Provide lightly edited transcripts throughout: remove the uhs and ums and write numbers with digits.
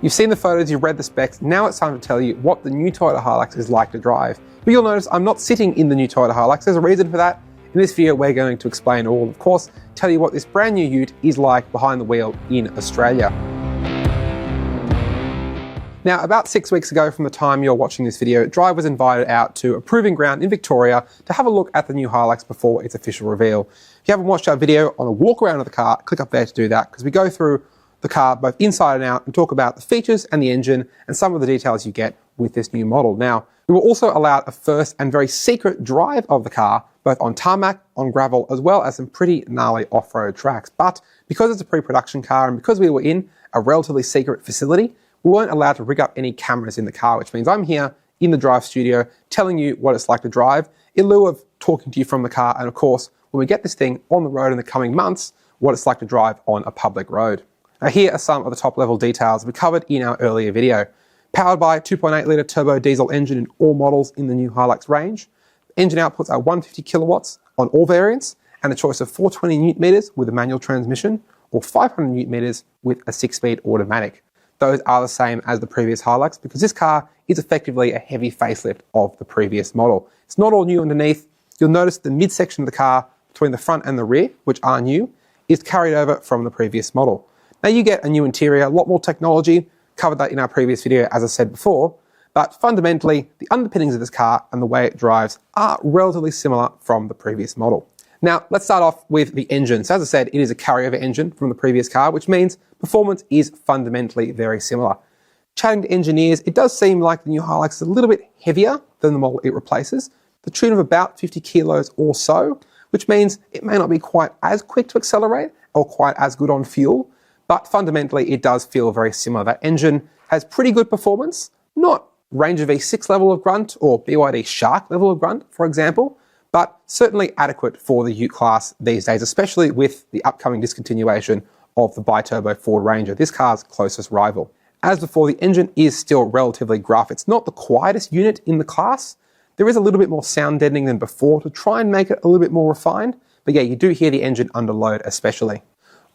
You've seen the photos, you've read the specs, now it's time to tell you what the new Toyota HiLux is like to drive. But you'll notice I'm not sitting in the new Toyota HiLux. There's a reason for that. In this video, we're going to explain all, of course, tell you what this brand new ute is like behind the wheel in Australia. Now, about 6 weeks ago from the time you're watching this video, Drive was invited out to a proving ground in Victoria to have a look at the new HiLux before its official reveal. If you haven't watched our video on a walk around of the car, click up there to do that, because we go through the car both inside and out and talk about the features and the engine and some of the details you get with this new model. Now, we were also allowed a first and very secret drive of the car, both on tarmac, on gravel, as well as some pretty gnarly off-road tracks. But because it's a pre-production car and because we were in a relatively secret facility, we weren't allowed to rig up any cameras in the car, which means I'm here in the Drive studio telling you what it's like to drive in lieu of talking to you from the car. And of course, when we get this thing on the road in the coming months, what it's like to drive on a public road. Now, here are some of the top level details we covered in our earlier video. Powered by a 2.8 litre turbo diesel engine in all models in the new HiLux range. Engine outputs are 150 kilowatts on all variants and a choice of 420 newton meters with a manual transmission or 500 newton meters with a 6-speed automatic. Those are the same as the previous HiLux because this car is effectively a heavy facelift of the previous model. It's not all new underneath. You'll notice the midsection of the car between the front and the rear, which are new, is carried over from the previous model. Now you get a new interior, a lot more technology, covered that in our previous video as I said before, but fundamentally the underpinnings of this car and the way it drives are relatively similar from the previous model. Now let's start off with the engine. So as I said, it is a carryover engine from the previous car, which means performance is fundamentally very similar. Chatting to engineers, it does seem like the new HiLux is a little bit heavier than the model it replaces, the tune of about 50 kilos or so, which means it may not be quite as quick to accelerate or quite as good on fuel, but fundamentally it does feel very similar. That engine has pretty good performance, not Ranger V6 level of grunt or BYD Shark level of grunt, for example, but certainly adequate for the ute class these days, especially with the upcoming discontinuation of the bi-turbo Ford Ranger, this car's closest rival. As before, the engine is still relatively gruff. It's not the quietest unit in the class. There is a little bit more sound deadening than before to try and make it a little bit more refined, but yeah, you do hear the engine under load especially.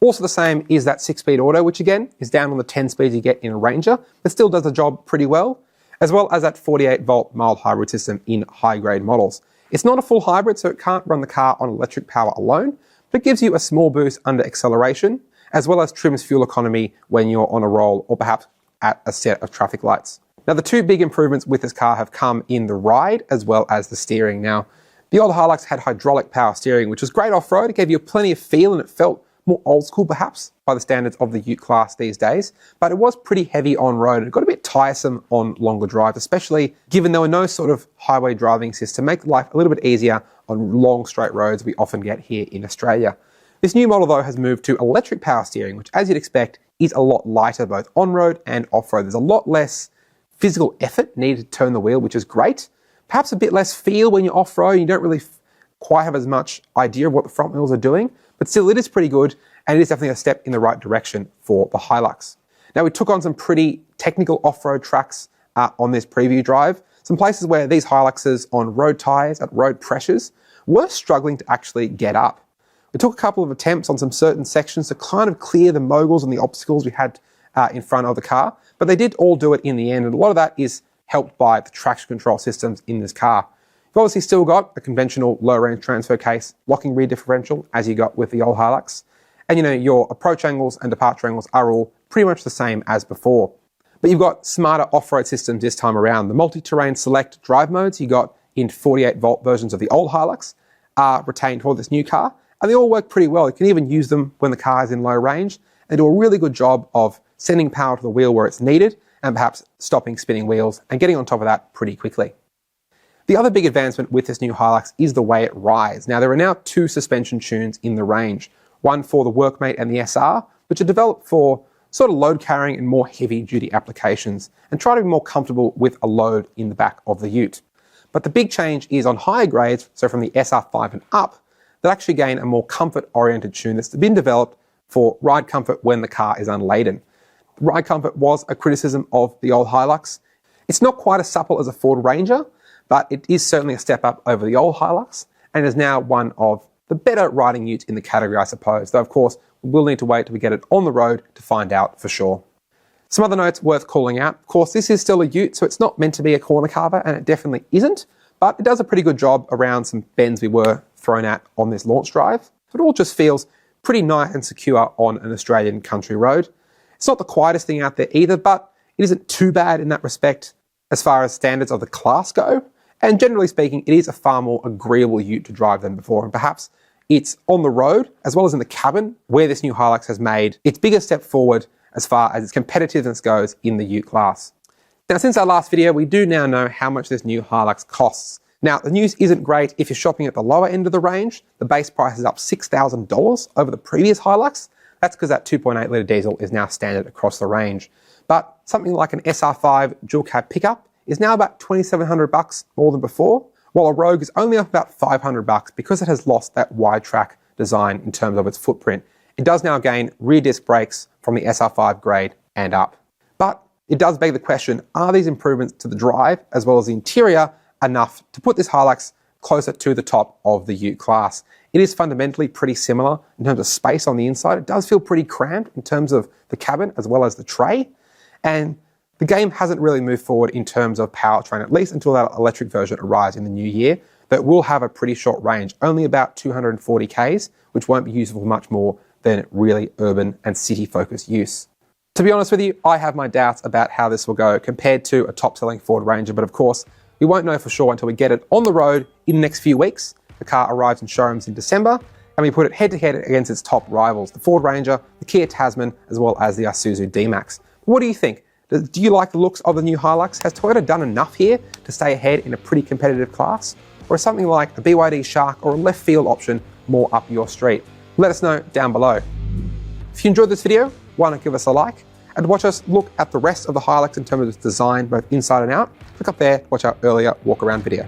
Also the same is that 6-speed auto, which again is down on the 10 speeds you get in a Ranger, but still does the job pretty well, as well as that 48-volt mild hybrid system in high-grade models. It's not a full hybrid, so it can't run the car on electric power alone, but it gives you a small boost under acceleration, as well as trims fuel economy when you're on a roll or perhaps at a set of traffic lights. Now, the two big improvements with this car have come in the ride as well as the steering. Now, the old HiLux had hydraulic power steering, which was great off-road. It gave you plenty of feel and it felt more old school perhaps by the standards of the ute class these days, but it was pretty heavy on road. It got a bit tiresome on longer drives, especially given there were no sort of highway driving assist to make life a little bit easier on long straight roads we often get here in Australia. This new model though has moved to electric power steering, which as you'd expect is a lot lighter both on-road and off-road. There's a lot less physical effort needed to turn the wheel, which is great. Perhaps a bit less feel when you're off-road. You don't really quite have as much idea of what the front wheels are doing, but still it is pretty good and it is definitely a step in the right direction for the HiLux. Now we took on some pretty technical off-road tracks on this preview drive, some places where these HiLuxes on road tyres at road pressures were struggling to actually get up. We took a couple of attempts on some certain sections to kind of clear the moguls and the obstacles we had in front of the car, but they did all do it in the end, and a lot of that is helped by the traction control systems in this car. You've obviously still got a conventional low-range transfer case, locking rear differential as you got with the old HiLux. And your approach angles and departure angles are all pretty much the same as before. But you've got smarter off-road systems this time around. The multi-terrain select drive modes you got in 48-volt versions of the old HiLux are retained for this new car, and they all work pretty well. You can even use them when the car is in low range and do a really good job of sending power to the wheel where it's needed and perhaps stopping spinning wheels and getting on top of that pretty quickly. The other big advancement with this new HiLux is the way it rides. Now, there are now two suspension tunes in the range, one for the Workmate and the SR, which are developed for sort of load carrying and more heavy duty applications and try to be more comfortable with a load in the back of the ute. But the big change is on higher grades, so from the SR5 and up, that actually gain a more comfort-oriented tune that's been developed for ride comfort when the car is unladen. Ride comfort was a criticism of the old HiLux. It's not quite as supple as a Ford Ranger, but it is certainly a step up over the old HiLux and is now one of the better riding utes in the category, I suppose, though of course we'll need to wait till we get it on the road to find out for sure. Some other notes worth calling out. Of course, this is still a ute, so it's not meant to be a corner carver, and it definitely isn't, but it does a pretty good job around some bends we were thrown at on this launch drive. So it all just feels pretty nice and secure on an Australian country road. It's not the quietest thing out there either, but it isn't too bad in that respect as far as standards of the class go. And generally speaking, it is a far more agreeable ute to drive than before, and perhaps it's on the road as well as in the cabin where this new HiLux has made its biggest step forward as far as its competitiveness goes in the ute class. Now, since our last video, we do now know how much this new HiLux costs. Now, the news isn't great if you're shopping at the lower end of the range. The base price is up $6,000 over the previous HiLux. That's because that 2.8 litre diesel is now standard across the range. But something like an SR5 dual cab pickup is now about $2,700 more than before, while a Rogue is only up about $500 because it has lost that wide track design in terms of its footprint. It does now gain rear disc brakes from the SR5 grade and up. But it does beg the question, are these improvements to the drive as well as the interior enough to put this HiLux closer to the top of the ute class? It is fundamentally pretty similar in terms of space on the inside. It does feel pretty cramped in terms of the cabin as well as the tray. And the game hasn't really moved forward in terms of powertrain, at least until that electric version arrives in the new year, that will have a pretty short range, only about 240 Ks, which won't be useful for much more than really urban and city-focused use. To be honest with you, I have my doubts about how this will go compared to a top-selling Ford Ranger, but of course, we won't know for sure until we get it on the road in the next few weeks. The car arrives in showrooms in December, and we put it head-to-head against its top rivals, the Ford Ranger, the Kia Tasman, as well as the Isuzu D-Max. What do you think? Do you like the looks of the new HiLux? Has Toyota done enough here to stay ahead in a pretty competitive class? Or is something like a BYD Shark or a left field option more up your street? Let us know down below. If you enjoyed this video, why not give us a like? And watch us look at the rest of the HiLux in terms of its design, both inside and out, click up there to watch our earlier walk around video.